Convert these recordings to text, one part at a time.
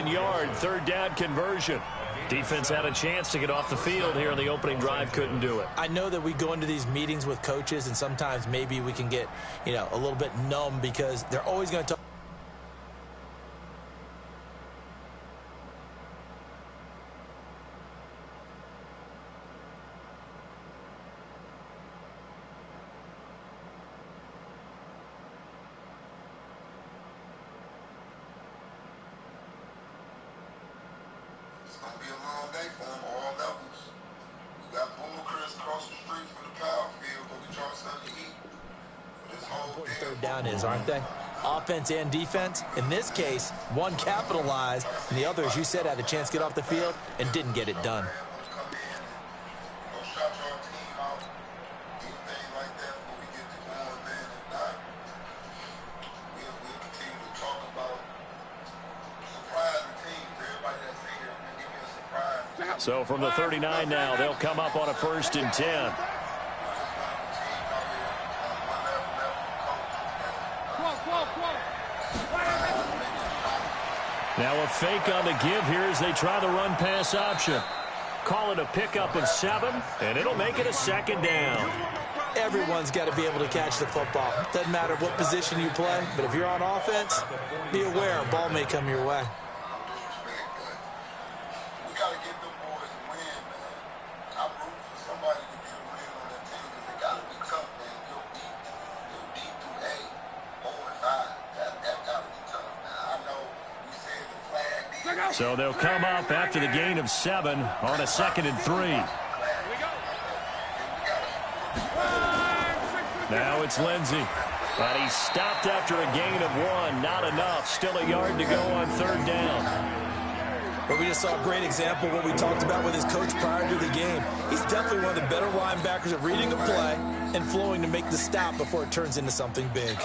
7-yard third down conversion. Defense had a chance to get off the field here in the opening drive, couldn't do it. I know that we go into these meetings with coaches, and sometimes maybe we can get, a little bit numb because they're always going to talk. Third down is, aren't they? Offense and defense. In this case, one capitalized, and the other, as you said, had a chance to get off the field and didn't get it done. So from the 39 now, they'll come up on a 1st and 10. Now a fake on the give here as they try the run-pass option. Call it a pickup of 7, and it'll make it a 2nd down. Everyone's got to be able to catch the football. Doesn't matter what position you play, but if you're on offense, be aware a ball may come your way. So they'll come up after the gain of 7 on a 2nd and 3. Now it's Lindsey. But he's stopped after a gain of 1. Not enough. Still a yard to go on 3rd down. Well, we just saw a great example of what we talked about with his coach prior to the game. He's definitely one of the better linebackers at reading a play and flowing to make the stop before it turns into something big.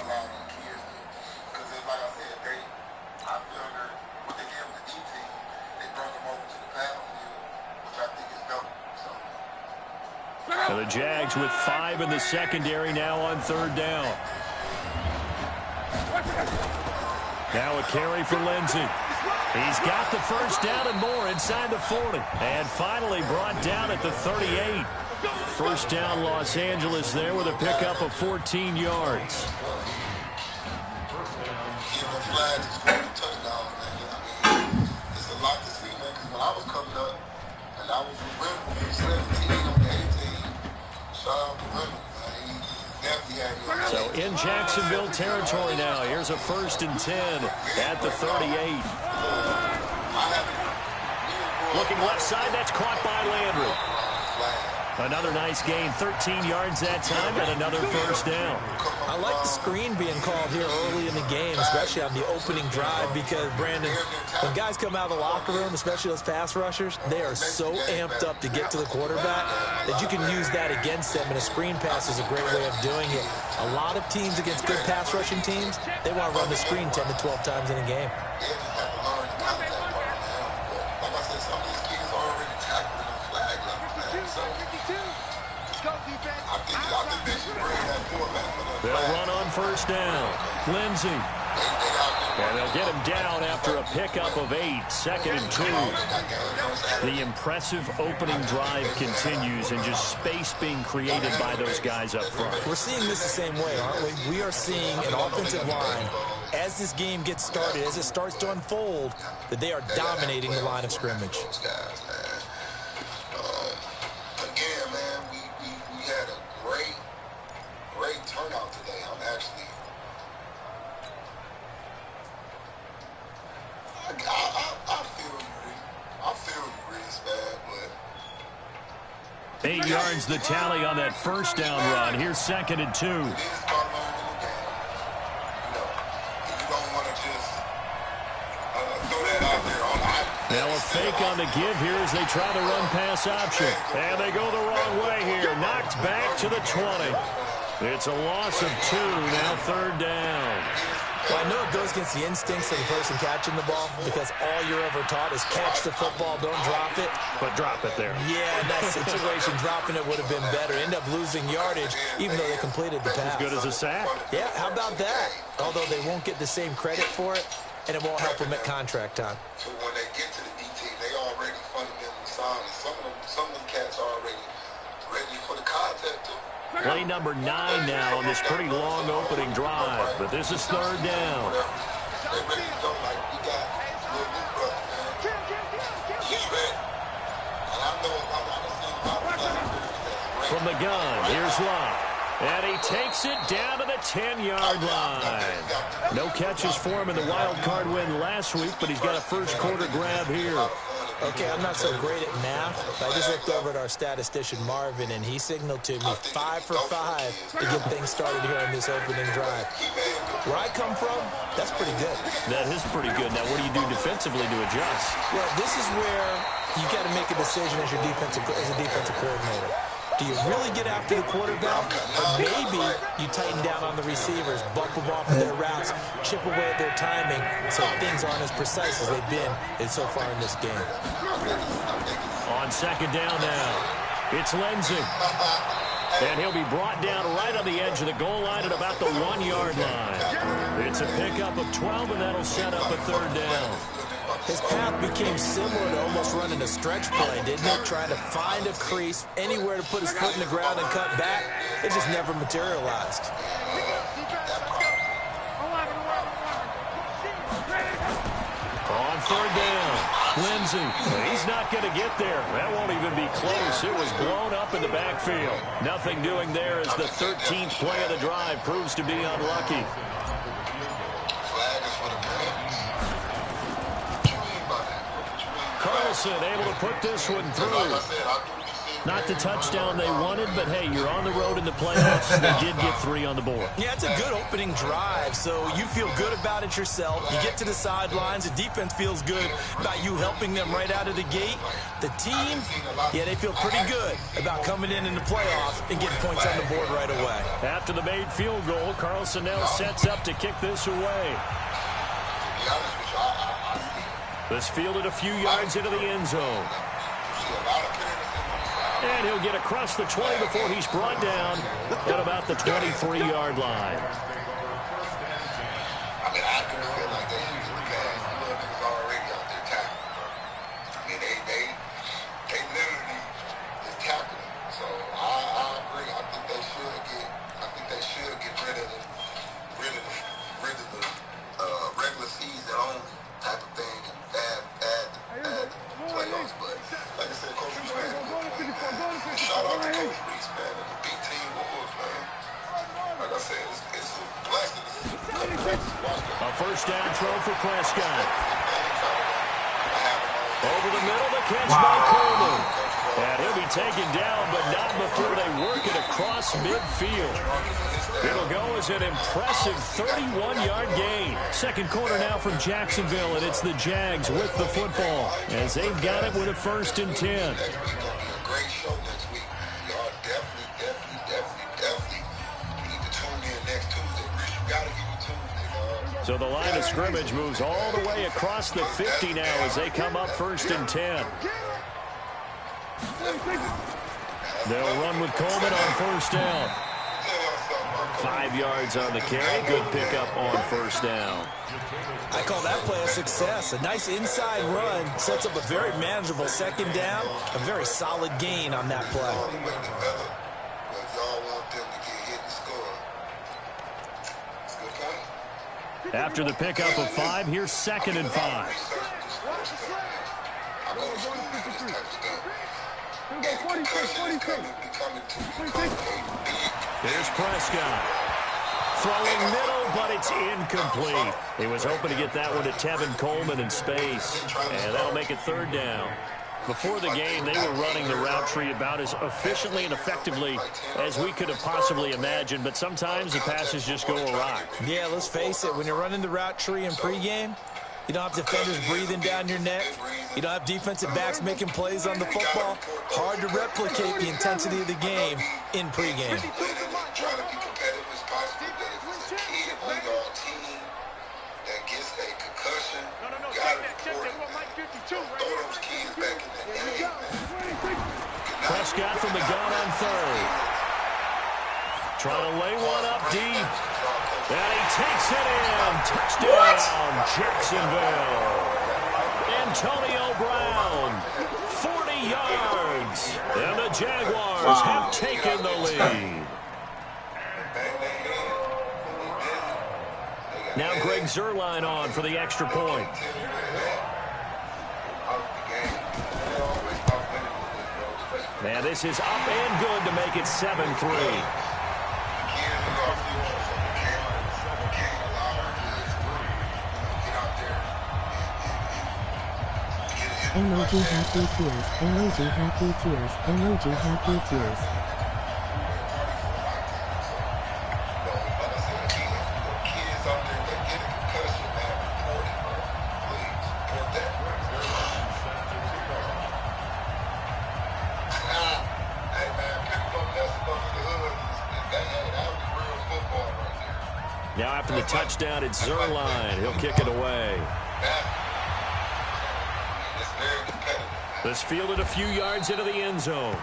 So the Jags with 5 in the secondary now on 3rd down. Now a carry for Lindsey. He's got the 1st down and more inside the 40. And finally brought down at the 38. 1st down Los Angeles there with a pickup of 14 yards. It's a lot to see, man, because when I was coming up, and I was with 17 on the 18, so in Jacksonville territory now. Here's a 1st and 10 at the 38. Looking left side, that's caught by Landry. Another nice gain, 13 yards that time, and another 1st down. I like the screen being called here early in the game, especially on the opening drive, because, Brandon, when guys come out of the locker room, especially those pass rushers, they are so amped up to get to the quarterback that you can use that against them, and a screen pass is a great way of doing it. A lot of teams against good pass rushing teams, they want to run the screen 10 to 12 times in a game. They'll run on 1st down. Lindsey. And they'll get him down after a pickup of 8. 2nd and 2. The impressive opening drive continues, and just space being created by those guys up front. We're seeing this the same way, aren't we? We are seeing an offensive line, as this game gets started, as it starts to unfold, that they are dominating the line of scrimmage. Again, man, we had a great turnout today. I'm actually... I feel you, Reese, man, but... 8 yards the tally on that 1st down run. Here's 2nd and 2. Now a fake on the give here as they try the run-pass option. And they go the wrong way here. Knocked back to the 20. It's a loss of 2, now 3rd down. Well, I know it goes against the instincts of the person catching the ball, because all you're ever taught is catch the football, don't drop it. But drop it there. Yeah, in that situation, dropping it would have been better. End up losing yardage, even though they completed the pass. As good as a sack. Yeah, how about that? Although they won't get the same credit for it, and it won't help them at contract time. So when they get to the D team, they already fundamentally sound. Some of them cats are already ready for the contact too. Play number 9 now on this pretty long opening drive, but this is third down. They ready to go like we got little Luke brother, man. He's ready. And I know from the gun, here's Love. And he takes it down to the 10-yard line. No catches for him in the wild card win last week, but he's got a first quarter grab here. Okay, I'm not so great at math, but I just looked over at our statistician, Marvin, and he signaled to me 5 for 5 to get things started here on this opening drive. Where I come from, that's pretty good. That is pretty good. Now, what do you do defensively to adjust? Well, this is where you got to make a decision as a defensive coordinator. Do you really get after the quarterback? Or maybe you tighten down on the receivers, bump them off of their routes, chip away at their timing so things aren't as precise as they've been so far in this game. On second down now, it's Lindsey. And he'll be brought down right on the edge of the goal line at about the 1-yard line. It's a pickup of 12, and that'll set up a third down. His path became similar to almost running a stretch play, didn't it? Trying to find a crease, anywhere to put his foot in the ground and cut back. It just never materialized. On third down, Lindsey. He's not going to get there. That won't even be close. It was blown up in the backfield. Nothing doing there as the 13th play of the drive proves to be unlucky. Carlson able to put this one through. Not the touchdown they wanted, but hey, you're on the road in the playoffs. They did get 3 on the board. Yeah, it's a good opening drive, so you feel good about it yourself. You get to the sidelines. The defense feels good about you helping them right out of the gate. The team, yeah, they feel pretty good about coming in the playoffs and getting points on the board right away. After the made field goal, Carlson now sets up to kick this away. This fielded a few yards into the end zone. And he'll get across the 20 before he's brought down at about the 23-yard line. I mean, I do feel like they use the pass. The little niggas already out there tackling. I mean, they literally just tackling. So I agree. I think they should get rid of the regular season only type of thing and add playoffs. But like I said, Coach Reese, man, shout out to Coach Reese, man, and the big team Wolves, man. Like I said, it's a blessing. A first down throw for Prescott. Over the middle, the catch by Coleman. And he'll be taken down, but not before they work it across midfield. It'll go as an impressive 31-yard gain. Second quarter now from Jacksonville, and it's the Jags with the football as they've got it with a 1st and 10. Great show next week. Y'all definitely need to tune in next Tuesday. You got to give me Tuesday, dog. So the line of scrimmage moves all the way across the 50 now as they come up 1st and 10. They'll run with Coleman on 1st down. 5 yards on the carry. Good pickup on 1st down. I call that play a success. A nice inside run sets up a very manageable 2nd down. A very solid gain on that play. After the pickup of 5, here's 2nd and 5. Here's Prescott. Throwing middle, but it's incomplete. He was hoping to get that one to Tevin Coleman in space. And that'll make it 3rd down. Before the game, they were running the route tree about as efficiently and effectively as we could have possibly imagined. But sometimes the passes just go awry. Yeah, let's face it. When you're running the route tree in pregame, you don't have defenders breathing down your neck. You don't have defensive backs making plays on the football. Hard to replicate the intensity of the game in pregame. Trying to be competitive as possible, but if it's a kid on your team that gets a concussion, you got to report it, man. Throw those kids back in the game, man. Prescott from the gun on 3rd. Trying to lay one up deep. And he takes it in. Touchdown, Jacksonville. Antonio Brown, 40 yards. And the Jaguars have taken the lead. Now Greg Zuerlein on for the extra point. And this is up and good to make it 7-3. Emoji happy tears, emoji happy tears, emoji happy tears. Now after the touchdown, it's Zuerlein. He'll kick it away. This fielded a few yards into the end zone.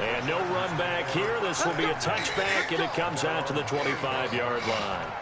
And no run back here. This will be a touchback, and it comes out to the 25-yard line.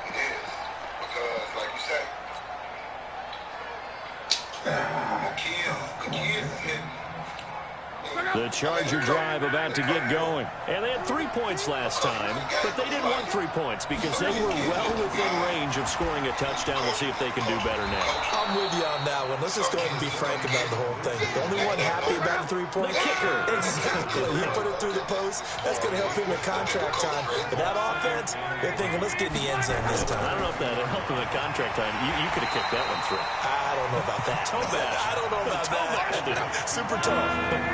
The Charger drive about to get going. And they had 3 points last time, but they didn't want 3 points because they were well within range of scoring a touchdown. We'll see if they can do better now. I'm with you on that one. Let's just go ahead and be frank about the whole thing. The only one happy about the 3 points. The kicker. Exactly. He put it through the post. That's going to help him in contract time. But that offense, they're thinking, let's get in the end zone this time. I don't know if that helped him in contract time. You could have kicked that one through. I don't know about that. Toe bash. I don't know about that. Super toe.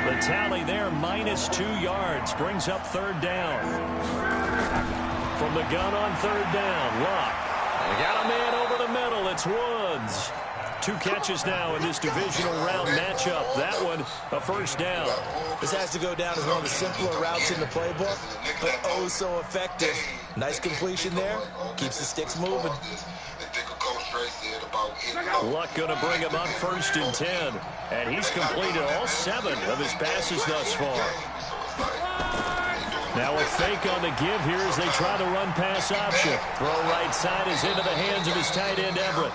The tally there, -2 yards, brings up third down. From the gun on third down, Luck. They got a man over the middle. It's Woods. 2 catches now in this divisional round matchup. That one, a first down. This has to go down as one of the simpler routes in the playbook, but oh so effective. Nice completion there. Keeps the sticks moving. Luck going to bring him up 1st and 10. And he's completed all 7 of his passes thus far. Now a fake on the give here as they try the run-pass option. Throw right side is into the hands of his tight end, Everett.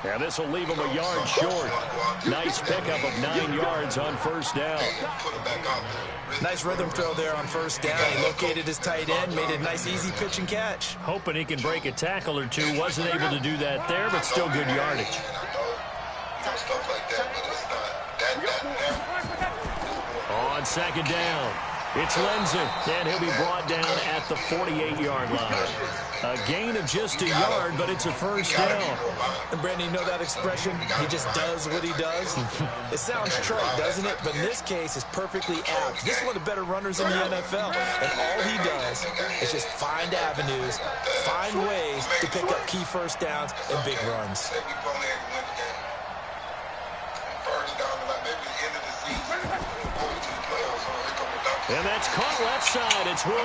And this will leave him a yard short. Nice pickup of 9 yards on first down. Nice rhythm throw there on first down. He located his tight end, made a nice easy pitch and catch. Hoping he can break a tackle or two. Wasn't able to do that there, but still good yardage. On second down, it's Lindsey, and he'll be brought down at the 48-yard line. A gain of just a yard, but it's a first down. And Brandon, you know that expression? He just does what he does. It sounds trite, doesn't it? But in this case, it's perfectly apt. This is one of the better runners in the NFL, and all he does is just find avenues, find ways to pick up key first downs and big runs. And that's caught left side. It's Woods.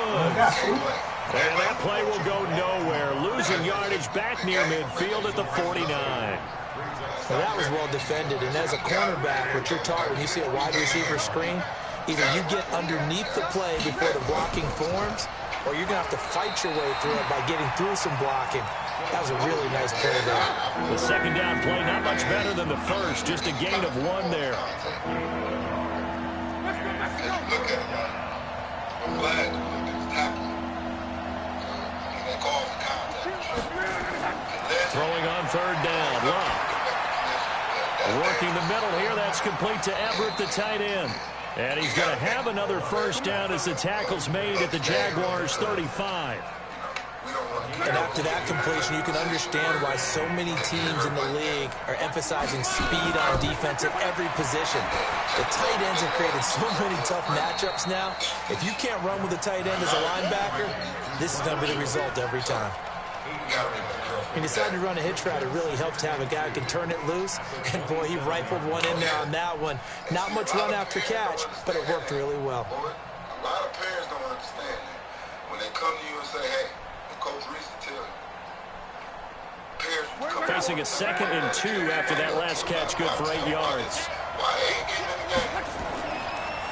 And that play will go nowhere. Losing yardage back near midfield at the 49. Well, that was well defended. And as a cornerback, what you're taught when you see a wide receiver screen, either you get underneath the play before the blocking forms, or you're going to have to fight your way through it by getting through some blocking. That was a really nice play there. The second down play not much better than the first. Just a gain of 1 there. Throwing on third down, Luck. Working the middle here, that's complete to Everett, the tight end. And he's going to have another first down as the tackle's made at the Jaguars' 35. And after that completion, you can understand why so many teams in the league are emphasizing speed on defense at every position. The tight ends have created so many tough matchups now. If you can't run with a tight end as a linebacker, this is going to be the result every time. He decided to run a hitch route. It really helped to have a guy who can turn it loose. And, boy, he rifled one in there on that one. Not much run after catch, but it worked really well. A lot of parents don't understand that. When they come to you and say, hey, Coach Reese will tell you. Facing a 2nd and 2 after that last catch, good for 8 yards.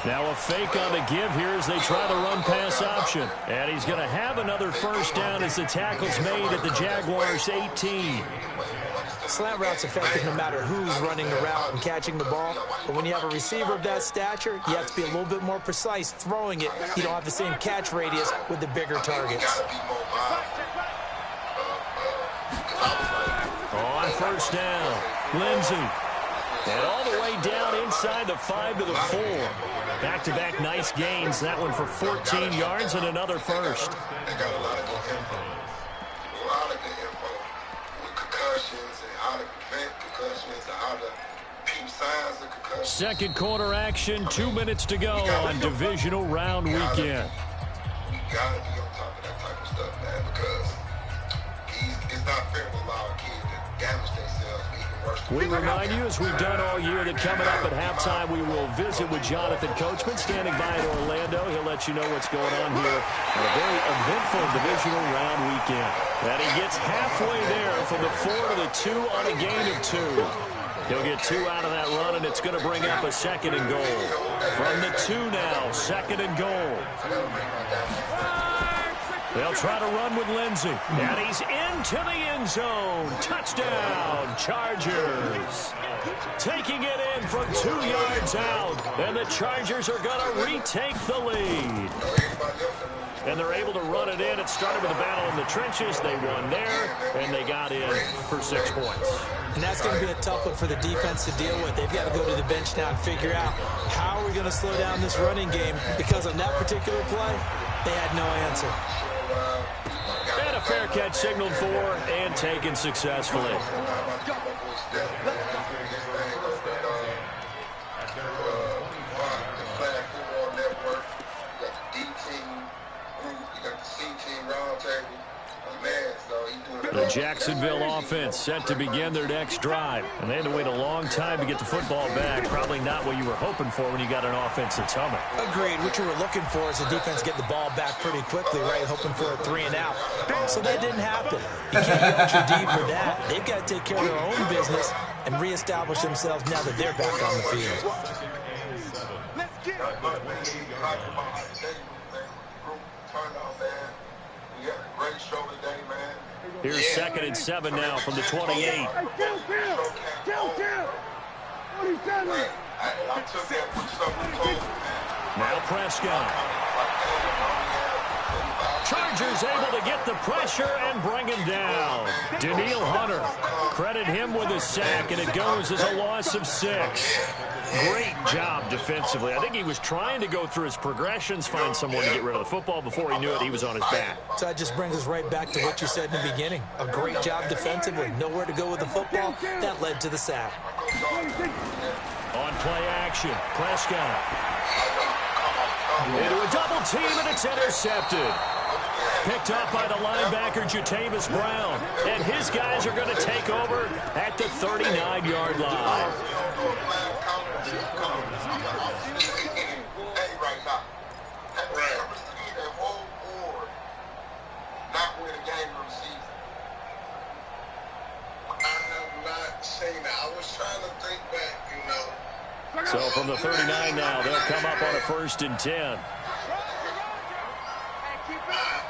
Now a fake on the give here as they try the run-pass option. And he's going to have another first down as the tackle's made at the Jaguars' 18. Slant route's effective no matter who's running the route and catching the ball. But when you have a receiver of that stature, you have to be a little bit more precise throwing it. You don't have the same catch radius with the bigger targets. On first down, Lindsey. And all the way down inside the 5 to the 4. Back-to-back nice gains. That one for 14 yards and another first. They got a lot of good info with concussions and how to prevent concussions and how to peep signs of concussions. Second quarter action, 2 minutes to go on divisional round weekend. You got to be on top of that type of stuff, man, because it's not fair to allow a kid to damage themselves even worse. We remind you, as we've done all year, that coming up at halftime, we will visit with Jonathan Coachman, standing by in Orlando. He'll let you know what's going on here at a very eventful divisional round weekend. And he gets halfway there from the 4 to the 2 on a gain of 2. He'll get 2 out of that run, and it's going to bring up a second and goal. From the 2 now, second and goal. They'll try to run with Lindsey. And he's into the end zone. Touchdown, Chargers. Taking it in from 2 yards out. And the Chargers are going to retake the lead. And they're able to run it in. It started with a battle in the trenches. They won there, and they got in for 6 points. And that's going to be a tough one for the defense to deal with. They've got to go to the bench now and figure out how are we going to slow down this running game, because on that particular play, they had no answer. And a fair catch signaled for and taken successfully. The Jacksonville offense set to begin their next drive. And they had to wait a long time to get the football back. Probably not what you were hoping for when you got an offense that's humming. Agreed. What you were looking for is the defense get the ball back pretty quickly, right? Hoping for a 3 and out. So that didn't happen. You can't get ultra deep for that. They've got to take care of their own business and reestablish themselves now that they're back on the field. Great show today, man. Here's second and 7 now from the 28. Now Prescott. Chargers able to get the pressure and bring him down. Danielle Hunter, credit him with a sack, and it goes as a loss of 6. Great job defensively. I think he was trying to go through his progressions, find someone to get rid of the football. Before he knew it, he was on his back. So that just brings us right back to what you said in the beginning. A great job defensively. Nowhere to go with the football. That led to the sack. On play action, Prescott. Into a double team, and it's intercepted. Picked up by the linebacker, Jatavis Brown. And his guys are going to take over at the 39-yard line. So from the 39 now, they'll come up on a 1st and 10. I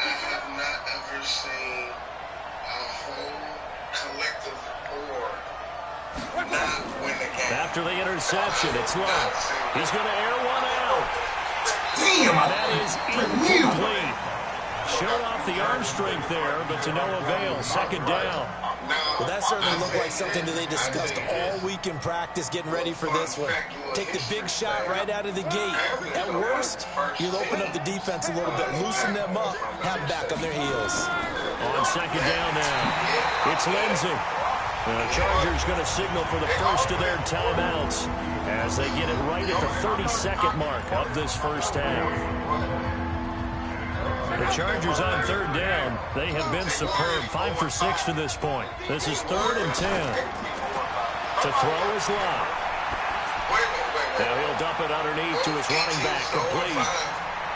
have not ever seen a whole collective board not win the game. After the interception, it's Love. He's going to air one out. Damn! And that is incomplete. Showed off the arm strength there, but to no avail. 2nd down. Well, that certainly looked like something that they discussed all week in practice, getting ready for this one. Take the big shot right out of the gate. At worst, you'll open up the defense a little bit, loosen them up, have them back on their heels. On 2nd down now, it's Lindsey. The Chargers going to signal for the first of their timeouts as they get it right at the 32nd mark of this first half. The Chargers on 3rd down. They have been superb. 5 for 6 to this point. This is 3rd and 10. To throw is Love. Now he'll dump it underneath to his running back, complete.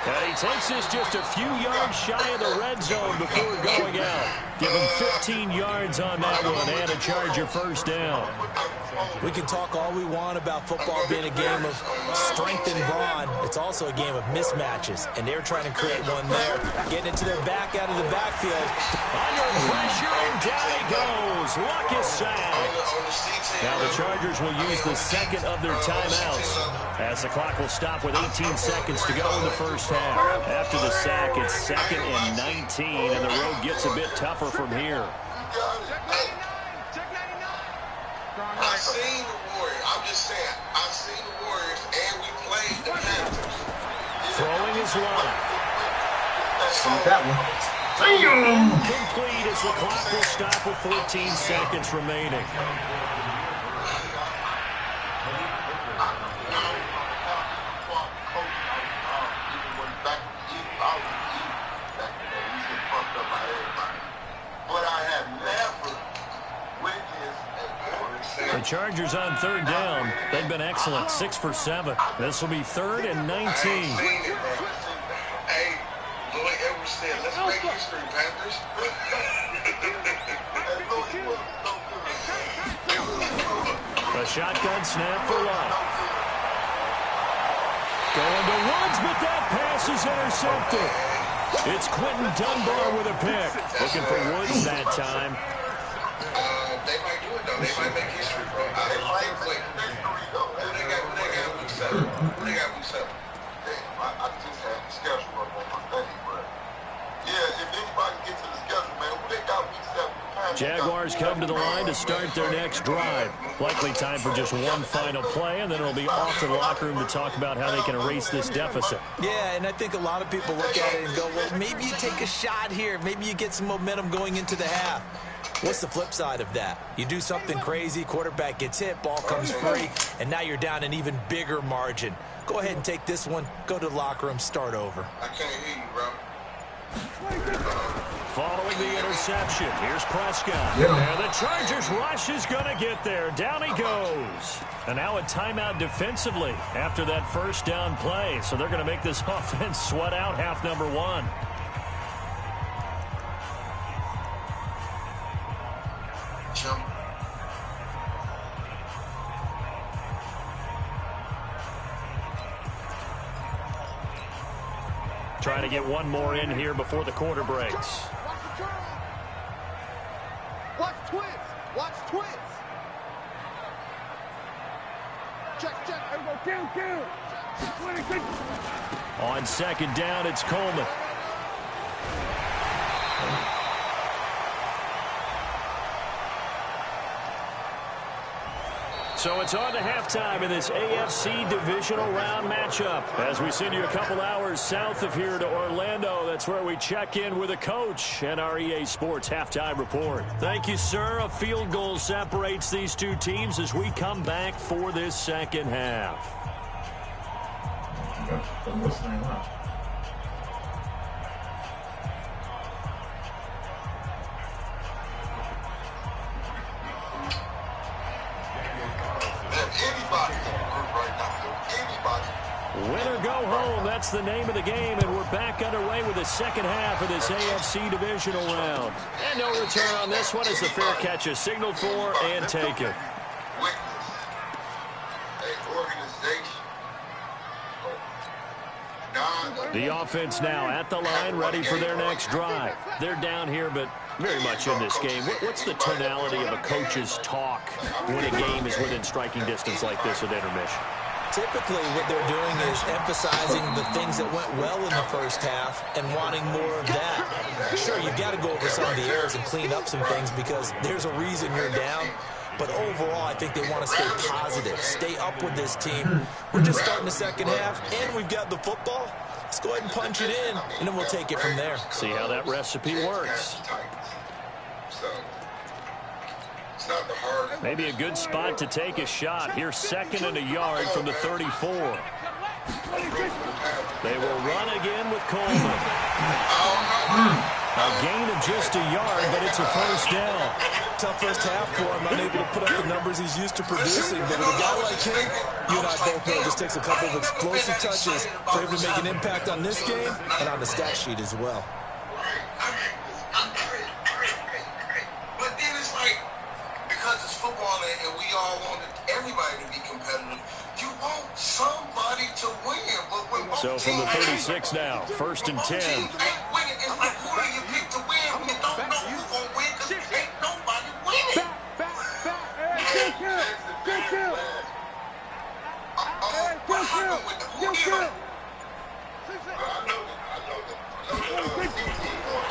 And he takes this just a few yards shy of the red zone before going out. Give him 15 yards on that one and a Charger 1st down. We can talk all we want about football being a game of strength and brawn. It's also a game of mismatches, and they're trying to create one there. Getting it to their back out of the backfield. Under pressure, and down he goes. Luck is sacked. Now the Chargers will use the second of their timeouts, as the clock will stop with 18 seconds to go in the first half. After the sack, it's 2nd and 19, and the road gets a bit tougher from here. I've seen the Warriors. I'm just saying, I've seen the Warriors, and we played the Panthers. Throwing his line. That one. Complete as the clock will stop with 14 seconds remaining. The Chargers on 3rd down. They've been excellent, 6 for 7. This will be 3rd and 19. Hey, Lloyd Edwards said, let's make history, Panthers. The shotgun snap for Love. Going to Woods, but that pass is intercepted. It's Quentin Dunbar with a pick. Looking for Woods that time. They might do it, though. They might make history, bro. They might make history, though. Who they got week 7? Who they got week 7? I just had the schedule up on my thing, but yeah, if anybody gets to the schedule, man, who they got week 7? Jaguars come to the line to start their next drive. Likely time for just one final play, and then it'll be off to the locker room to talk about how they can erase this deficit. Yeah, and I think a lot of people look at it and go, well, maybe you take a shot here. Maybe you get some momentum going into the half. What's the flip side of that? You do something crazy, quarterback gets hit, ball comes free, and now you're down an even bigger margin. Go ahead and take this one, go to the locker room, start over. I can't hear you, bro. Following the interception, here's Prescott. And the Chargers rush is going to get there. Down he goes. And now a timeout defensively after that first down play. So they're going to make this offense sweat out half number 1. Jump. Trying to get one more in here before the quarter breaks. Watch twins. Watch twins. Check. Everyone, down. On 2nd down, it's Coleman. So it's on to halftime in this AFC divisional round matchup. As we send you a couple hours south of here to Orlando, that's where we check in with a coach and our EA Sports halftime report. Thank you, sir. A field goal separates these two teams as we come back for this second half. Win or go home, that's the name of the game, and we're back underway with the second half of this AFC divisional round. And no return on this one as the fair catch is signaled for and taken. The offense now at the line, ready for their next drive. They're down here, but very much in this game. What's the tonality of a coach's talk when a game is within striking distance like this at intermission? Typically, what they're doing is emphasizing the things that went well in the first half and wanting more of that. Sure, you've got to go over some of the errors and clean up some things because there's a reason you're down. But overall, I think they want to stay positive, stay up with this team. We're just starting the second half, and we've got the football. Let's go ahead and punch it in, and then we'll take it from there. See how that recipe works. Maybe a good spot to take a shot. Here's 2nd and a yard from the 34. They will run again with Coleman. A gain of just a yard, but it's a first down. Tough first half for him, unable to put up the numbers he's used to producing. But with a guy like him, you and I both know it just takes a couple of explosive touches for him to make an impact on this game and on the stat sheet as well. But then it's like, because it's football and we all want to So from the 36 now, 1st and 10.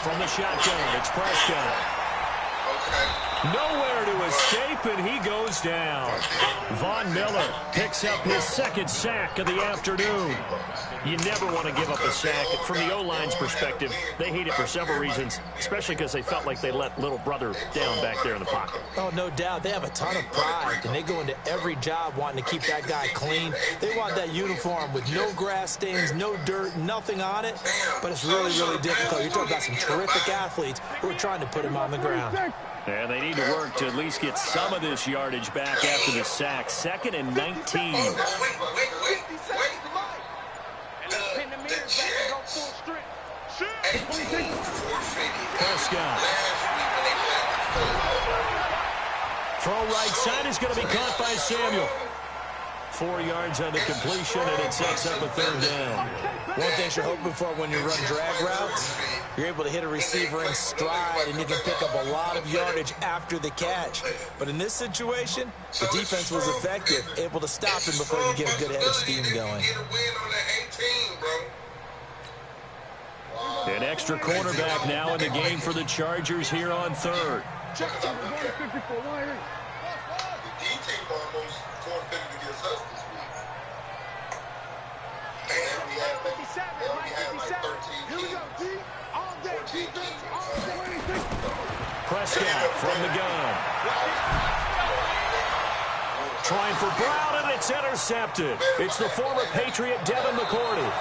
From the shotgun, it's Prescott. Nowhere to escape, and he goes down. Von Miller picks up his 2nd sack of the afternoon. You never want to give up a sack. From the O-line's perspective, they hate it for several reasons, especially because they felt like they let little brother down back there in the pocket. Oh, no doubt. They have a ton of pride, and they go into every job wanting to keep that guy clean. They want that uniform with no grass stains, no dirt, nothing on it, but it's really, really difficult. You're talking about some terrific athletes who are trying to put him on the ground. And they need to work to at least get some of this yardage back after the sack. 2nd and 19. Prescott. Throw right side is going to be caught by Samuel. 4 yards on the completion, and it sets up a 3rd down. One thing you're hoping for when you run drag routes, you're able to hit a receiver in stride, and you can pick up a lot of yardage after the catch. But in this situation, the defense was effective, able to stop him before you get a good head of steam going. An extra cornerback now in the game for the Chargers here on 3rd. Prescott from the gun. Trying for Brown, and it's intercepted. It's the former Patriot Devin McCourty.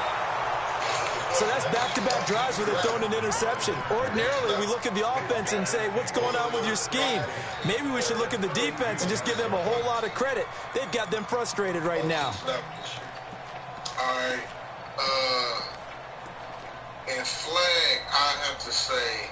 So that's back-to-back drives where they're throwing an interception. Ordinarily, we look at the offense and say, what's going on with your scheme? Maybe we should look at the defense and just give them a whole lot of credit. They've got them frustrated right now. All right. In flag, I have to say,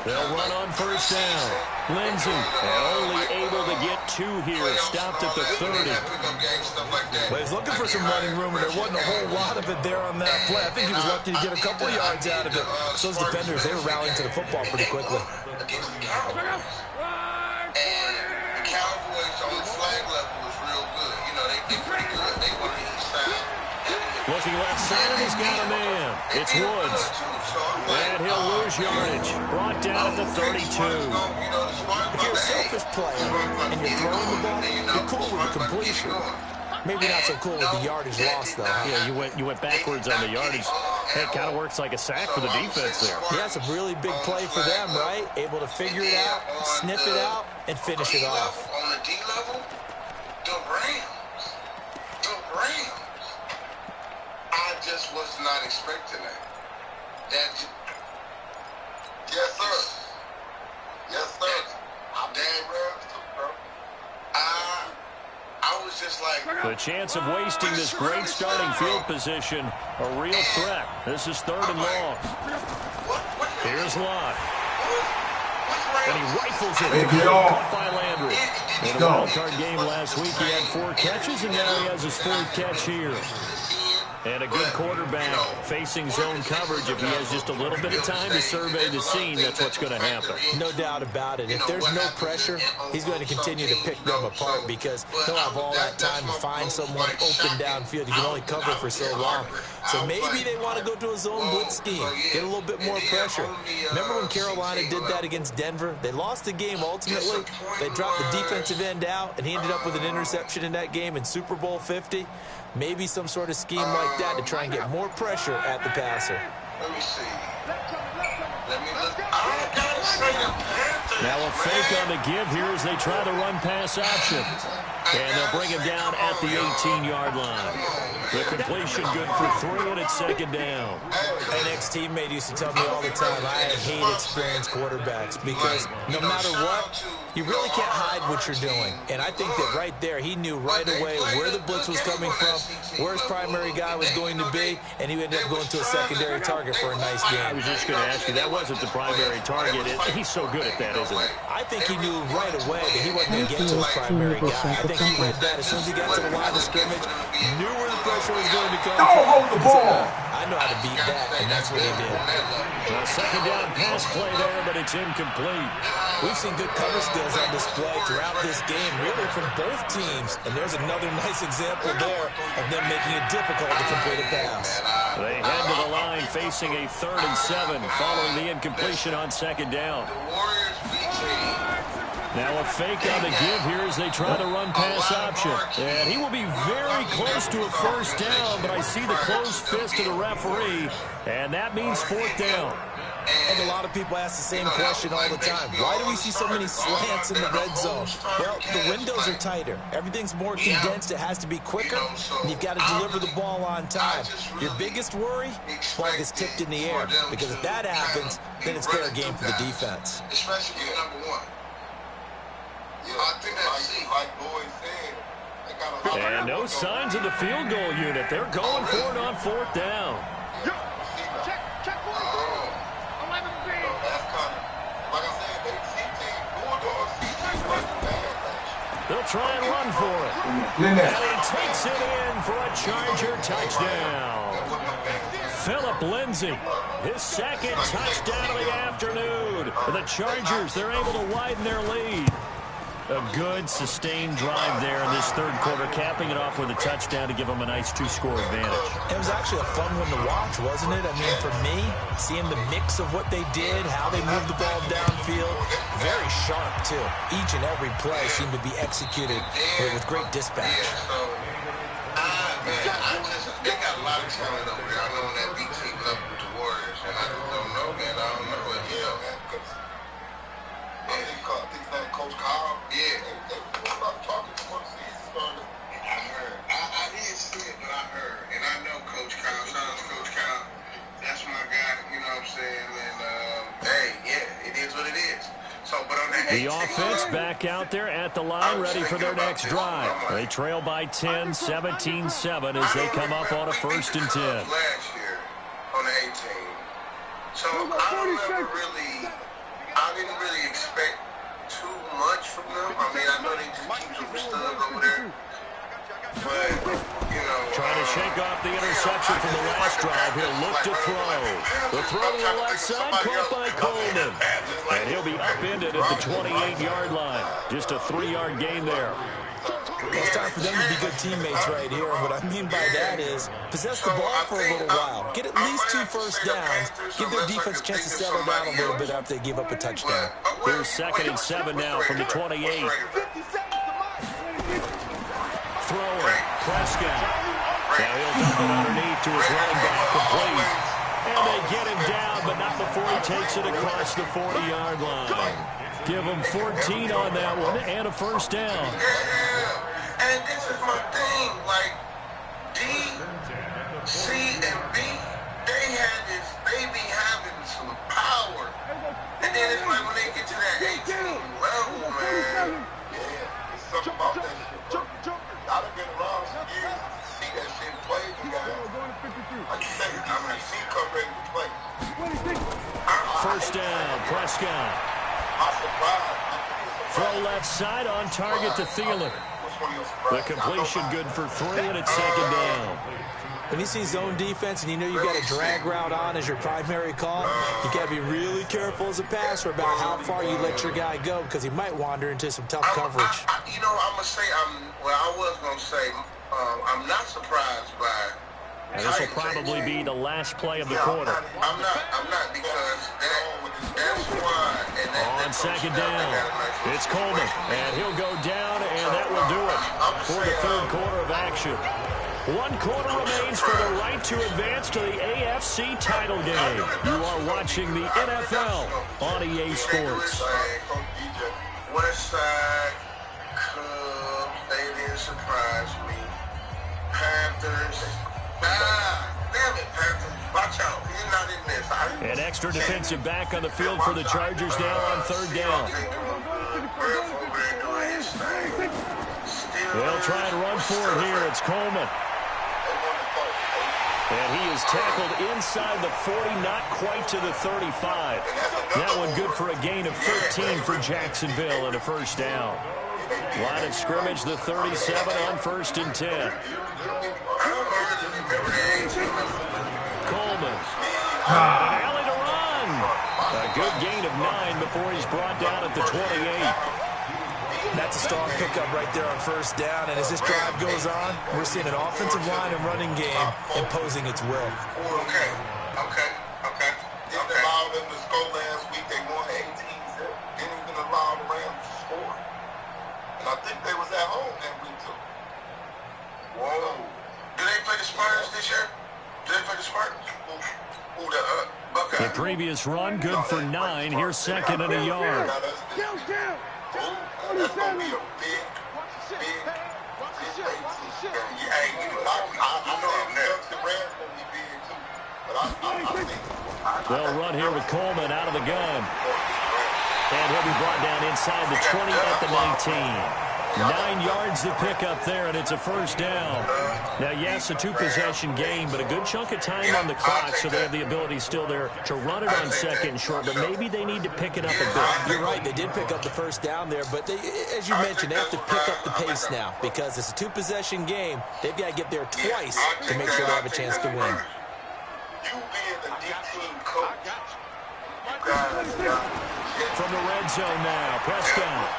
They'll run on 1st down. Lindsey only able to get 2 here. Stopped at the 30. Well, he's looking for some running room, and there wasn't a whole lot of it there on that play. I think he was lucky to get a couple of yards out of it. So those defenders, they were rallying to the football pretty quickly. And the Cowboys on the flag level was real good. You know, they pretty good. They were on each side. Looking left side, and he's got a man. It's Woods. And he'll lose yardage. Brought down at the 32. If you're a selfish player and you're throwing the ball, you're cool with the completion. Maybe not so cool with the yardage loss, though. Yeah, you went backwards on the yardage. Hey, it kind of works like a sack for the defense there. Yeah, it's a really big play for them, right? Able to figure it out, sniff it out, and finish it off. On the D level, the Rams. I just was not expecting that. Yes, sir. I'm damn Rams too, bro. I was just like... The chance of wasting this great starting field position, a real threat. This is 3rd and long. Here's Lott. And he rifles it. Caught by Landry. In a wildcard game last week, he had 4 catches, and now he has his 4th catch here. And a good quarterback facing zone coverage. If he has just a little bit of time to survey the scene, that's what's going to happen. No doubt about it. If there's no pressure, he's going to continue to pick them apart because he'll have all that time to find someone open downfield. You can only cover for so long. So maybe they want to go to a zone blitz scheme, get a little bit more pressure. Remember when Carolina did that against Denver? They lost the game ultimately. They dropped the defensive end out, and he ended up with an interception in that game in Super Bowl 50. Maybe some sort of scheme like that to try and get more pressure at the passer. Let me see. Let me look. I gotta say the Panthers. Now a fake on the give here as they try to run pass option. And they'll bring him down at the 18-yard line. The completion good for 3, and it's 2nd down. An ex-teammate used to tell me all the time, I hate experienced quarterbacks because no matter what, You really can't hide what you're doing. And I think that right there, he knew right away where the blitz was coming from, where his primary guy was going to be, and he ended up going to a secondary target for a nice game. I was just going to ask you, that wasn't the primary target. He's so good at that, isn't he? I think he knew right away that he wasn't going to get to his primary guy. I think he read that as soon as he got to the line of scrimmage, knew where the pressure was going to come from. I know how to beat that, and that's what he did. A second down pass play there, but it's incomplete. We've seen good cover skills on display throughout this game, really from both teams. And there's another nice example there of them making it difficult to complete a pass. They head to the line facing a 3rd and 7 following the incompletion on second down. Now a fake on the give here as they try the run pass option. And he will be very close to a first down, but I see the closed fist of the referee, and that means 4th down. And a lot of people ask the same question all the time. Why do we see so many slants in the red zone? Well, the windows are tighter. Everything's more condensed. It has to be quicker, and you've got to deliver the ball on time. Your biggest worry? Ball gets tipped in the air, because if that happens, then it's fair game for the defense. Especially number 1. I think like Boyd said, and no signs of the field goal unit. They're going for it on 4th down. Check 42. 11B. That's kind of, like I said, they CT Bulldogs, They'll try and run for it. And he takes it in for a Charger touchdown. Philip Lindsay, his 2nd touchdown of the afternoon. The Chargers, they're able to widen their lead. A good, sustained drive there in this 3rd quarter, capping it off with a touchdown to give them a nice 2-score advantage. It was actually a fun one to watch, wasn't it? I mean, for me, seeing the mix of what they did, how they moved the ball downfield, very sharp, too. Each and every play seemed to be executed with great dispatch. They got a lot of talent over there. I know on that big team level with the Warriors, and I just don't know, man. I don't know. I think that Coach Kyle, they started talking before the season started. I heard. I didn't see it, but I heard. And I know Coach Kyle. Shout out to Coach Kyle. That's my guy, you know what I'm saying? And, hey, yeah, it is what it is. So, but on that the offense back out there at the line, ready for their next drive. They trail by 10, 17-7 as they come up on a 1st and 10. Last year on the 18. So I didn't really expect too much from them. I mean, I know they just keep some studs over there. But, you know. Trying to shake off the interception from the last drive. He'll look to throw. The throw to the left side, caught by Coleman. And he'll be upended at the 28-yard line. Just a 3-yard gain there. It's time for them to be good teammates right here. And what I mean by that is possess the ball for a little while. Get at least 2 first downs. Give their defense a chance to settle down a little bit after they give up a touchdown. Here's 2nd and 7 now from the 28. Throwing. Prescott. Now he'll dump it underneath to his running back, complete. And they get him down, but not before he takes it across the 40-yard line. Give him 14 on that one and a first down. Yeah, and this is my thing. Like, D, C, and B, they be having some power. And then it's like when they get to that 18 level, man. Yeah, it's something about that shit. I've been around some years to see that shit play. Like you say, I mean, C come ready to play. First down, Prescott. Throw left side on target to Thielen. The completion good for 3, and it's 2nd down. When you see zone defense and you know you've got a drag route on as your primary call, you got to be really careful as a passer about how far you let your guy go because he might wander into some tough coverage. I'm going to say, I was going to say, I'm not surprised by. And this will probably be the last play of the quarter. I'm not because that's why. On 2nd down, it's Coleman, and he'll go down, and that will do it for the 3rd quarter of action. 1 quarter remains for the right to advance to the AFC title game. You are watching the NFL on EA Sports. West Side, Cubs, they didn't surprise me. Panthers, damn it, Panthers. Watch out, he's not in this. An extra defensive back on the field for the Chargers now on 3rd down. Griff over there doing his thing. They'll try and run for it here. It's Coleman. And he is tackled inside the 40, not quite to the 35. That one good for a gain of 13 for Jacksonville and a first down. Line of scrimmage, the 37 on 1st and 10. Coleman. An alley to run. A good gain of 9 before he's brought down at the 28. That's a strong pickup right there on 1st down. And as this drive goes on, we're seeing an offensive line and running game imposing its will. Okay. Didn't allow them to score last week. They won 18. Didn't even allow the Rams to score. And I think they was at home that week too. Whoa. Did they play the Spurs this year? Did they play the Spurs? Ooh, the Buckeyes. The previous run, good for 9. Here's 2nd and a yard. That's going to be a big They'll run here with Coleman out of the gun. And he'll be brought down inside the 20 at the 19. 9 yards to pick up there, and it's a first down. Now, yes, a 2-possession game, but a good chunk of time on the clock, so they have the ability still there to run it on 2nd and short, but maybe they need to pick it up a bit. You're right, they did pick up the first down there, but they, as you mentioned, they have to pick up the pace now because it's a 2-possession game. They've got to get there twice to make sure they have a chance to win. You being the D-team coach, From the red zone now, Prescott.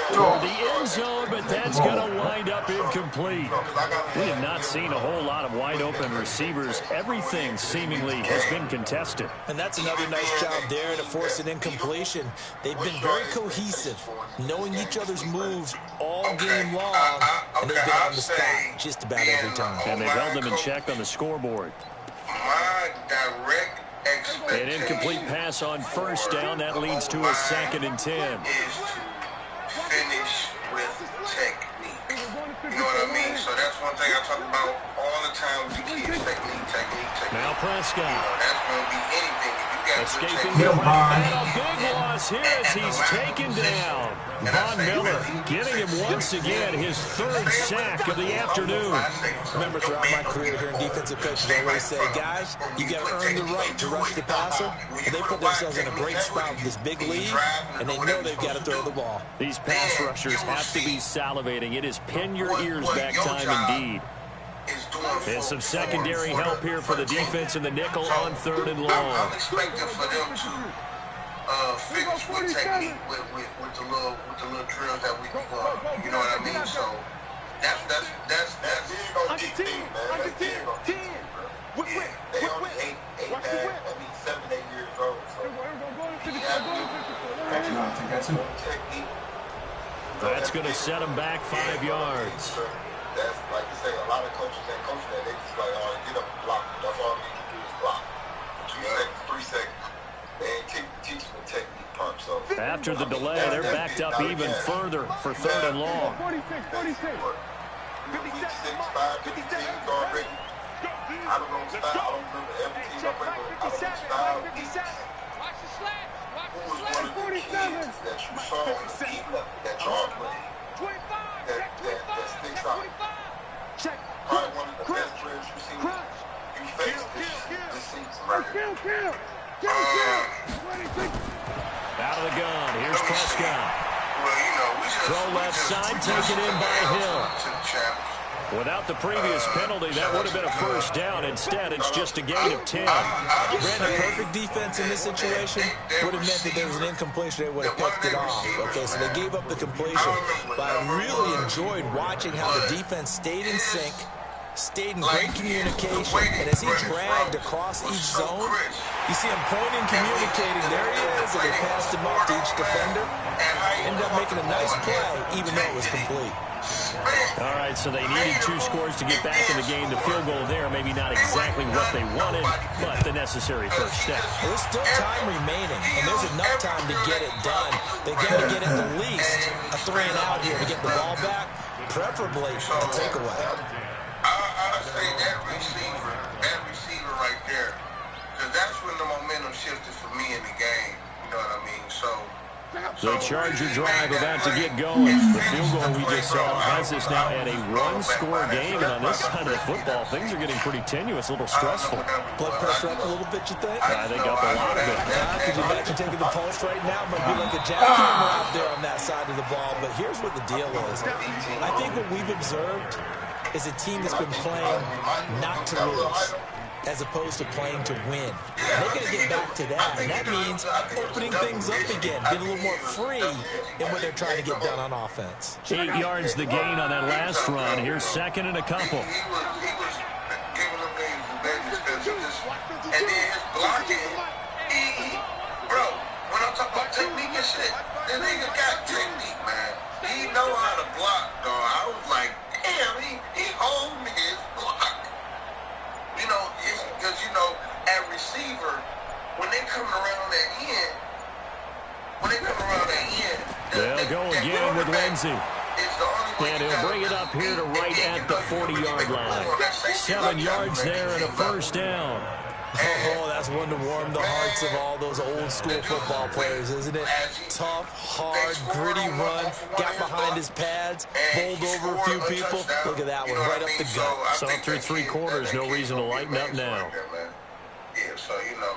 For the end zone, but that's going to wind up incomplete. We have not seen a whole lot of wide-open receivers. Everything seemingly has been contested. And that's another nice job there to force an incompletion. They've been very cohesive, knowing each other's moves all game long, and they've been on the spot just about every time. And they've held them in check on the scoreboard. My direct An incomplete pass on 1st down. That leads to a 2nd and 10. Finish with technique. You know what I mean? So that's one thing I talk about all the time with the kids. Technique. Now Prescott. That's going to be anything. If you got escaping the and a big loss here as he's taken down. Von Miller getting him once again his 3rd sack of the afternoon. Remember, throughout my career here in defensive coaches, I always say, guys, you got to earn the right to rush the passer. And they put themselves in a great spot with this big lead, and they know they've got to throw the ball. These pass rushers have to be salivating. It is pin your ears back time indeed. And some secondary help here for the defense in the nickel on 3rd and long. I'm expecting for them to finish with technique with the little drills that we do. You know what I mean? So that's on D-team, man. That's 10. They only 7, 8 years old. So that's going to set them back 5 yards. That's like you say, a lot of coaches ain't coaching that. They just like, oh, get up and block. That's all they can do is block. 2 seconds, 3 seconds. They ain't teaching the technique part. So after the delay, they're backed up even further for 3rd and long. 46. 56, 5, 50 teams already. I don't know style. I don't remember every team up there, but I don't know style. Who was one of the kids that you saw on the team that y'all played? That sticks out. Probably one of the best players you've seen. You faced this season right here. Out of the gun. Here's Prescott. Well, you know, throw left side, taken in by Hill. Without the previous penalty, that would have been a first down. Instead, it's just a gain of 10. Brandon, perfect defense in this situation would have meant that there was an incompletion. They would have picked it off. Okay, so they gave up the completion. But I really enjoyed watching how the defense stayed in sync, stayed in great communication, and as he dragged across each zone, you see him pointing, communicating. There he is, and they passed him up to each defender. Ended up making a nice play, even though it was complete. All right, so they needed 2 scores to get back in the game. The field goal there, maybe not exactly what they wanted, but the necessary first step. There's still time remaining, and there's enough time to get it done. They've got to get at least a 3 and out here to get the ball back, preferably a takeaway. I say that receiver right there, because that's when the momentum shifted for me in the game. You know what I mean? So The Charger drive about to get going. The field goal we just saw has us now at a one-score game. And on this side of the football, things are getting pretty tenuous, a little stressful. Blood pressure up a little bit, you think? I think up a lot of it. Could you imagine taking the pulse right now? Might be like a jackhammer out there on that side of the ball. But here's what the deal is. I think what we've observed is a team that's been playing not to lose, as opposed to playing to win. They're going to get back to that, and that means opening things up again, being a little more free in what they're trying to get done on offense. 8 yards the gain on that last run. Here's second and a couple. He was giving them names and babies because he just, and then his blocking, bro, when I'm talking about technique and shit, this nigga got technique, man. He know how to block, dog. I was like, damn, he owned his block. You know, because, you know, at receiver, when they come around that end, they'll go again with Lindsey. And he'll bring it up here to right at the 40-yard line. 7 yards there and a first down. Oh, that's one to warm the hearts of all those old-school football players, isn't it? Tough, hard, gritty run, got behind his pads, bowled over a few people. Look at that one, right up the gut. So through 3 quarters, no reason to lighten up now. Yeah, so, you know,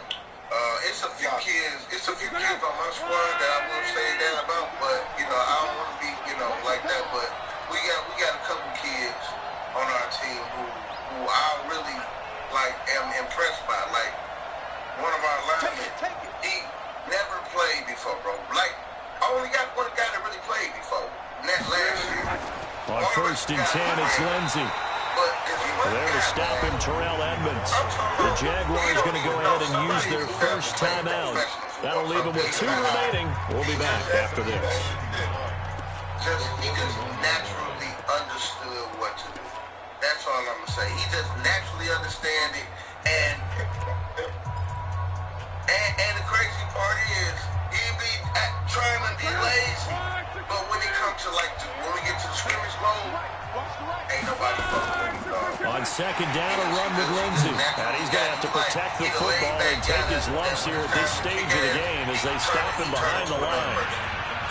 it's a few kids on my squad that I will say that about, but, you know, I don't want to be, you know, like that, but we got a couple kids on our team who I really, like, am impressed by. Like, one of our linemen, he never played before, bro. Like, I only got one guy that really played before, and that's last year. On first and 10, it's Lindsey. There to stop him, Terrell Edmonds. The Jaguars going to go ahead and use their first timeout. That'll leave them with 2 remaining. We'll be back after this. He just naturally understood what to do. That's all I'm going to say. He just naturally understand it. And the crazy part is, he be trying to be lazy, but when it comes to, like, when we get to the scrimmage mode, ain't nobody fucking with him, dog. On second down, a run with Lindsey. And he's going to have to protect the football and take his lumps here at this stage of the game as they stop him behind the line.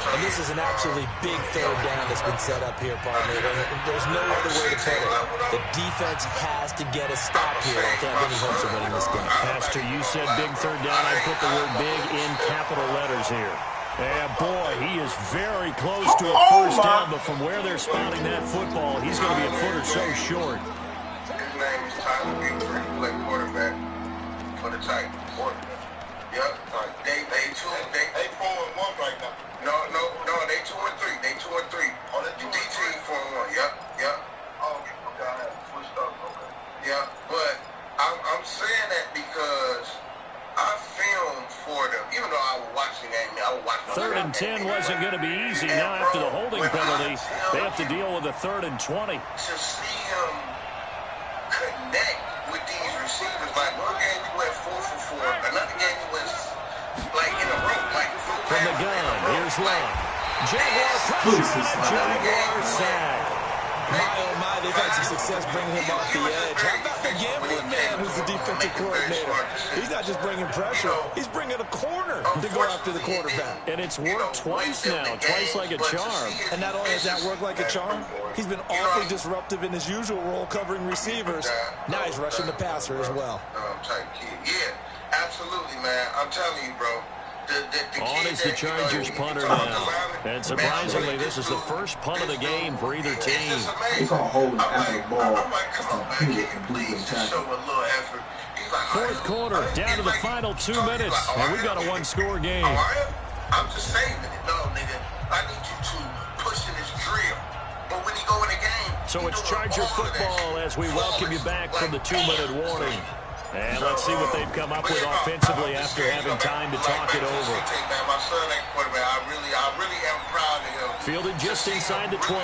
And this is an absolutely big third down that's been set up here, partner. And there's no other way to put it. The defense has to get a stop here to have any hopes of winning this game. Pastor, you said big third down. I put the word big in capital letters here. And boy, he is very close to a first down, but from where they're spotting that football, he's going to be a foot or so short. His name is Tyler Bigford. He played quarterback for the Titans. Yep. They 4-1 right now. No, they 2-3. They 2-3. Oh, they D team 4-1. Yep. Oh, okay. Switched up. Okay. Yeah, but I'm saying that because I filmed for them, even though I was watching that. Third and 10 wasn't going to be easy. Now after the holding penalty, they have to deal with a 3rd and 20. To see him connect with these receivers, like one game he went 4 for 4, another game he went like in a row, like from the gun. Here's Long. Jaguar pressure. Jaguar sack. My, oh my, they've had some success bringing him off the edge. How about the gambling man who's the defensive coordinator? He's not just bringing pressure, he's bringing a corner to go after the quarterback. And it's worked twice now, twice like a charm. And not only has that worked like a charm, he's been awfully disruptive in his usual role covering receivers. Now he's rushing the passer as well. Yeah, absolutely, man. I'm telling you, bro. On is the Chargers punter now. And surprisingly, this is the first punt of the game for either team. He's going to hold after the ball. I'm like, come on, man. Can you please just show a little effort? Fourth quarter, down to the final 2 minutes. And we've got a 1-score game. I'm just saving it. No, nigga. I need you to push in this drill. But when you go in the game... So it's Charger football as we welcome you back from the 2-minute warning. And let's see what they've come up with offensively after having time to talk it over. My son ain't quarterback. I really am proud of him. Fielded just inside the 20.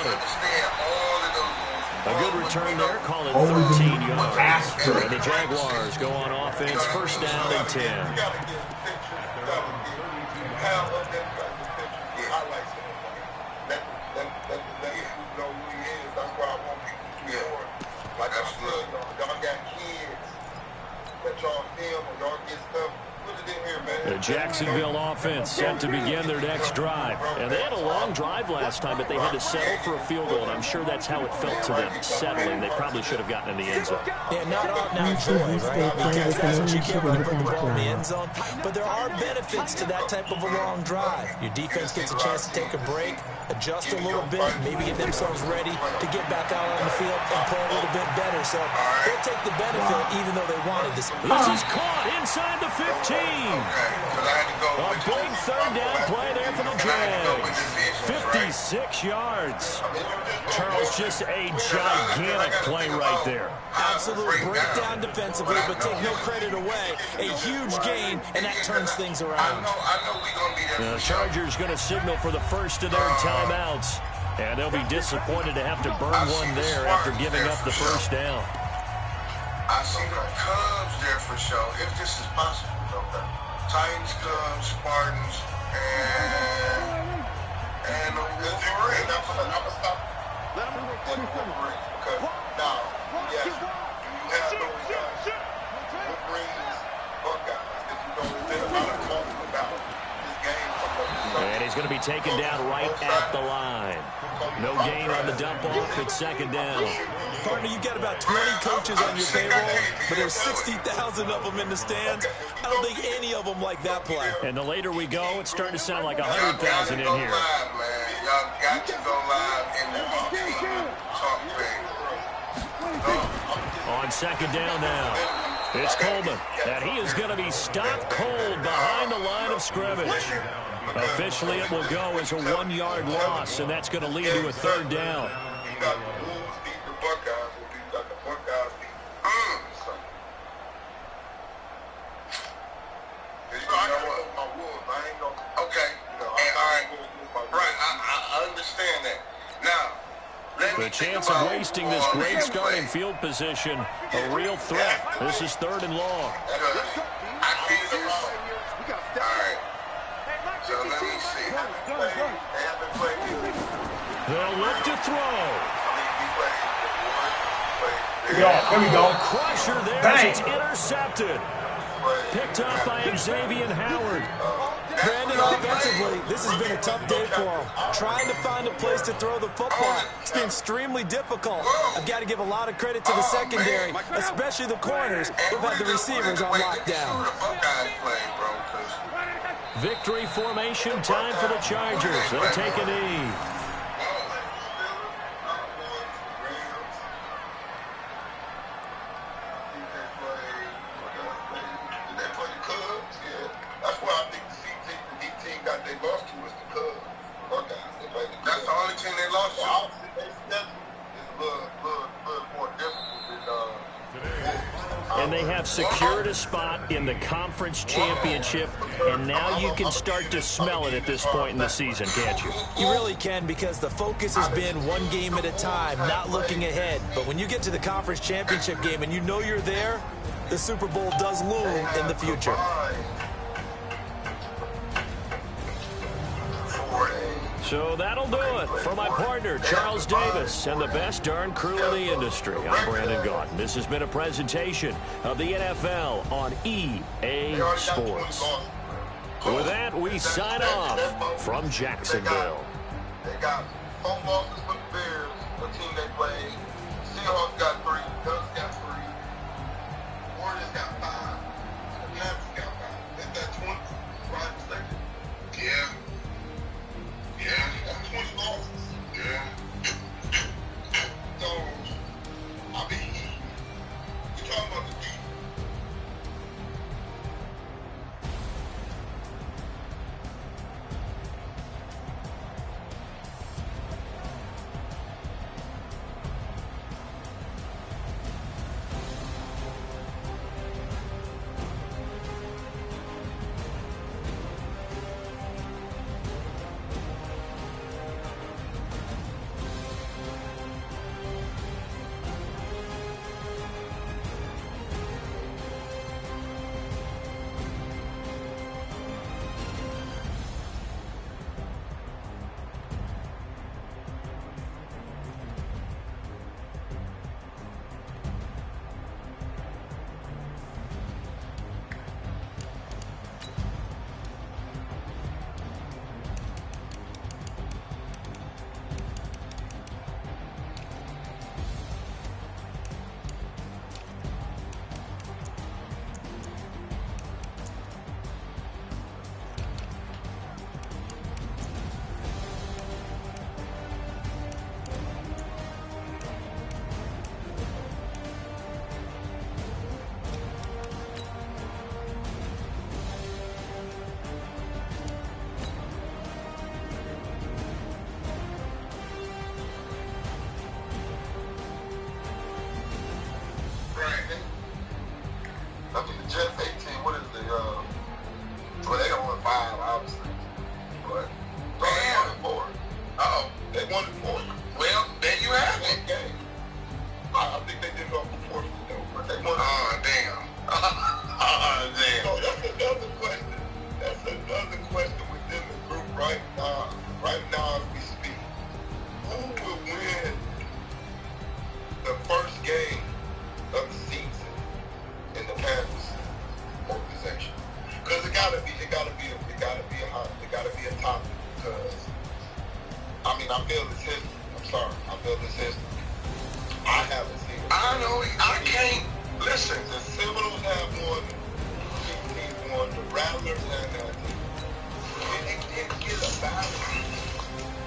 A good return there, call it 13 yards. And the Jaguars go on offense, first down and 10. Like I said, y'all got kids that y'all film or y'all get stuff. Put it in here, man. The Jacksonville offense set to begin their next drive. And they had a long drive last time, but they had to settle for a field goal, and I'm sure that's how it felt to them, settling. They probably should have gotten in the end zone. Yeah, not out now joy, right? Because that's what you get when you put the ball in the end zone. But there are benefits to that type of a long drive. Your defense gets a chance to take a break, adjust a little bit, maybe get themselves ready to get back out on the field and play a little bit better. So they'll take the benefit even though they wanted this. This is caught inside the 15. A big third down play there for the Jags. 56 yards. Charles, just a gigantic play right there. Absolute breakdown defensively, but take no credit away. A huge gain, and that turns things around. The Chargers going to signal for the first of their timeouts. And they'll be disappointed to have to burn one there after giving up the first down. I see the Cubs there for sure, if this is possible. Titans, Cubs, Spartans, and the Wolverine. I'm going to stop. Because now, yes, you have those guys, Wolverines, Buckeyes, if you know, there's been a lot of talk about this game from the And he's going to be taken down right at the line. No gain on the dump-off. It's second down. Partner, you've got about 20 coaches on your payroll, but there's 60,000 of them in the stands. I don't think any of them like that play. And the later we go, it's starting to sound like 100,000 in here. Y'all got to go live in the talk thing. On second down now, it's Coleman. And he is going to be stopped cold behind the line of scrimmage. Officially, it will go as a 1-yard loss, and that's going to lead to a third down. The chance of wasting this great starting field position, a real threat. This is third and long. So let me see. They'll look to throw. There we go. Crusher there. Bang. It's intercepted. Picked up by Xavier Howard. Brandon, offensively, this has been a tough day for him. Trying to find a place to throw the football, it's been extremely difficult. I've got to give a lot of credit to the secondary, especially the corners who've had the receivers on lockdown. Victory formation time for the Chargers. They'll take a knee. That's the only team they lost to. And they have secured a spot in the conference championship, and now you can start to smell it at this point in the season, can't you? You really can, because the focus has been one game at a time, not looking ahead. But when you get to the conference championship game and you know you're there, the Super Bowl does loom in the future. So that'll do it for my partner, Charles Davis, and the best darn crew in the industry. I'm Brandon Gaudin. This has been a presentation of the NFL on EA Sports. With that, we sign off from Jacksonville. They got 4 losses for the Bears, the team they played. Seahawks got 3, Ducks got 3, Warriors got 5, the Mavericks got 5. Is that 20? Right mistaken? Yeah. Yeah, that's 20 losses. Yeah. So, I mean, we talking about the defense. I feel it's history. I'm sorry. I feel it's history. I haven't seen it. I know. I can't. Listen. The Seminoles have won 16-1. The Rattlers have 19. They didn't get a bye.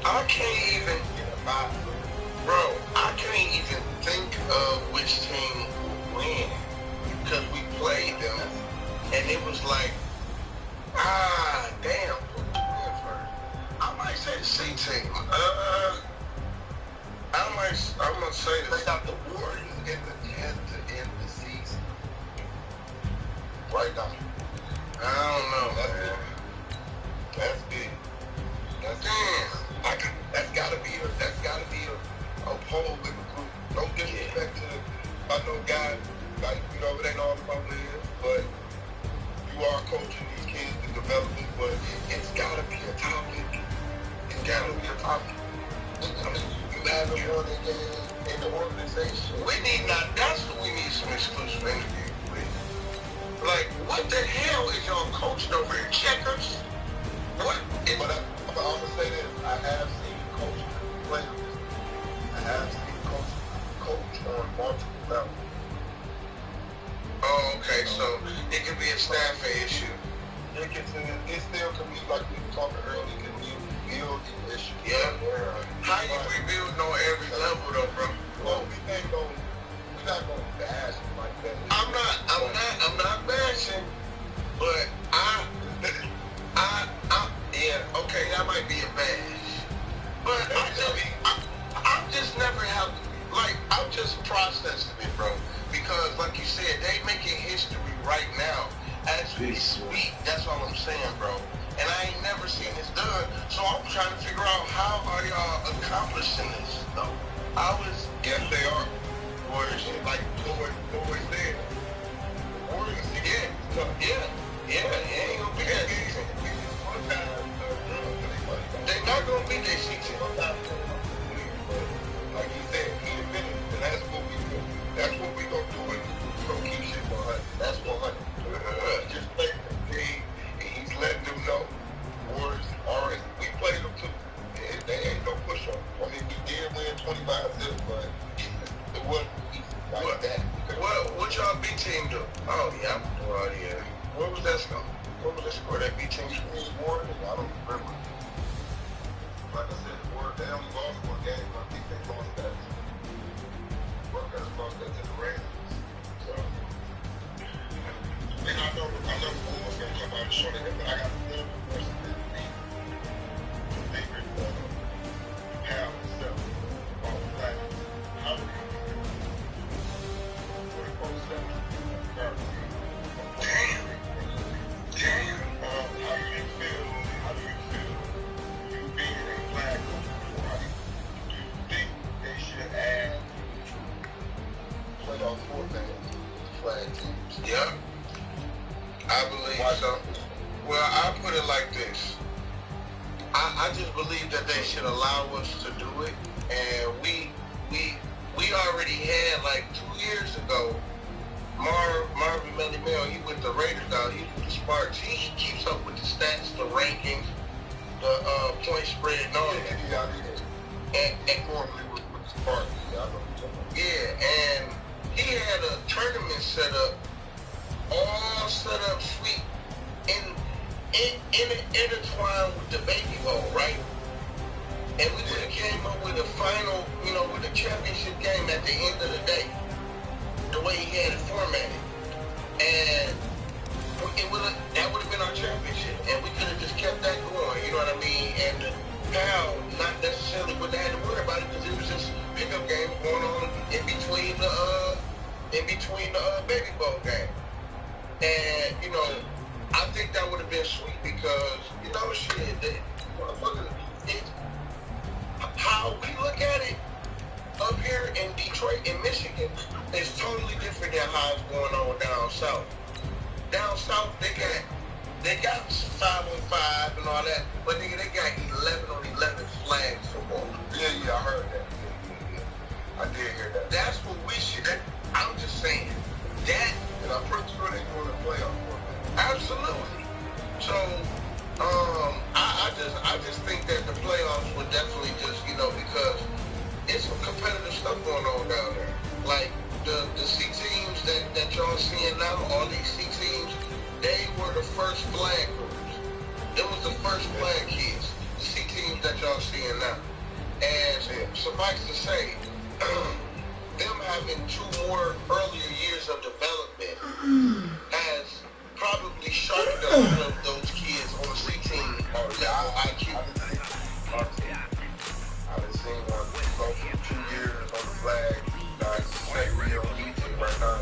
I can't even. Get a bye. Bro, I can't even think of which team will win because we played them, and it was like, damn. I might say the C team. I'm gonna say They this. got the Warriors in the 10th to end the season. Right now. I don't know, man. That's big. That's Damn. That's gotta be a poll in the group. No disrespect to I know guys, like, it ain't all about wins, but you are coaching these kids and developing, but it's gotta be a topic. It's gotta be a topic. I mean, you haven't won a game in the organization. That's what we need some exclusive interviews with. Like, what the hell is y'all coaching over here? Checkers? What? But I'm gonna say this, I have seen coaches play with this. I have seen coaches coach on multiple levels. Oh, okay, so it could be a staffing issue. It still can be, like we were talking earlier, it can be a building issue. Yeah. How you rebuilding on every level though, bro? Well, we're not gonna bash it like that. I'm not bashing, but yeah, okay, that might be a bash. But I'm just never have, like, I'm just processing it, bro. Because, like you said, they making history right now as we speak. That's all I'm saying, bro. And I ain't never seen this done. So I'm trying to figure out how are y'all accomplishing this, though? Yes, they are. Warriors, like Floyd said. Warriors, Yeah, it ain't gonna be that easy. They're not gonna be that easy. Like he said, he admitted, and that's what we do. That's what we gonna do. We gonna keep shit 100. That's 100. He just played the game, and he's letting them know. Warriors, alright, we played them too. They ain't no push up. I mean, we did win 25-0, but it wasn't easy like that. What y'all B team do? Oh yeah, yeah. What was that score? What was that score? That B team score? I don't remember. Like I said, they only lost one game. I think they lost that. Workers lost that to the Ravens. So, and I know Bull's gonna come out and show them, but I got another person that favorite Hal himself on the planet. How do you Damn. how do you feel you being a flag coach? How do you think they should add playoff format flag teams? Yeah, I believe so. Well, I put it like this. I just believe that they should allow us to do it, and we already had, like 2 years ago, Marvin Melly Mel, he with the Raiders now, he's with the Sparks. He keeps up with the stats, the rankings, the point spread and all that. And Normally with the Sparks, I know what you're talking about. yeah, and he had a tournament set up, all set up sweet, intertwined with the Baby Bowl, right? And we would have came up with a final, with a championship game at the end of the day, the way he had it formatted. And that would have been our championship. And we could have just kept that going, you know what I mean? And the Pal, not necessarily wouldn't have had to worry about it because it was just pickup games going on in between the Baby Bowl game. And, I think that would have been sweet because, how we look at it up here in Detroit and Michigan is totally different than how it's going on down south. Down south, they got 5-on-5 and all that, but nigga, they got 11-on-11 flag football. Yeah, I heard that. Yeah. I did hear that. That's what we should. I'm just saying that. And I'm pretty sure they're going to playoff format. Absolutely. So, I just think that the playoffs would definitely just, were the first flag groups. Them was the first flag kids. The C teams that y'all seeing now. And suffice to say, them having 2 more earlier years of development has probably sharpened a lot of those kids on the C team level IQ. I've been seeing one go for 2 years on the flag. Guys, second year on D team right now.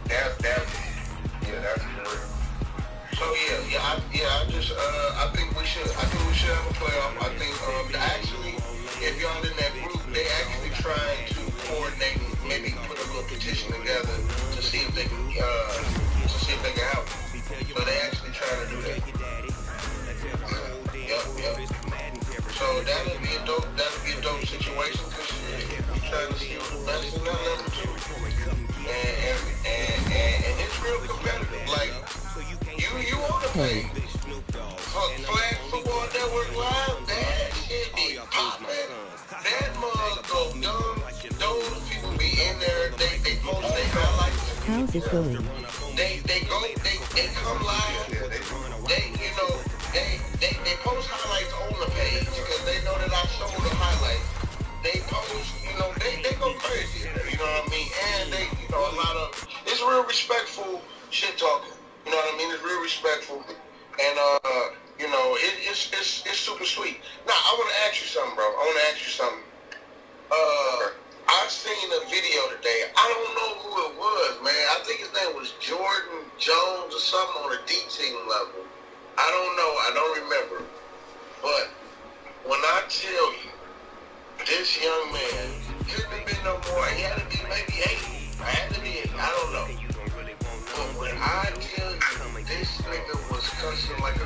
That's real. So I think we should have a playoff. I think actually, if y'all in that group, they actually trying to coordinate, maybe put a little petition together to see if they can help. So they actually trying to do that. Yep. So that'll be a dope situation because you're trying to see who the best in that level too. And it's real competitive. Like you want to pay Flag Football Network Live, that shit be popping. That mug go dumb. Those people be in there. They post their highlights. How's it going? They come live. They post highlights on the page because they know that I show the highlights. They post, they go crazy. You know what I mean? And they, a lot of, it's real respectful shit talking. You know what I mean? It's real respectful. And, it's super sweet. Now, I want to ask you something, bro. I seen a video today. I don't know who it was, man. I think his name was Jordan Jones or something on a D team level. I don't know. I don't remember. But when I tell you, this young man couldn't have been no more. He had to be maybe 8. I had to be 8. I don't know. But when I tell you, this nigga was cussing like a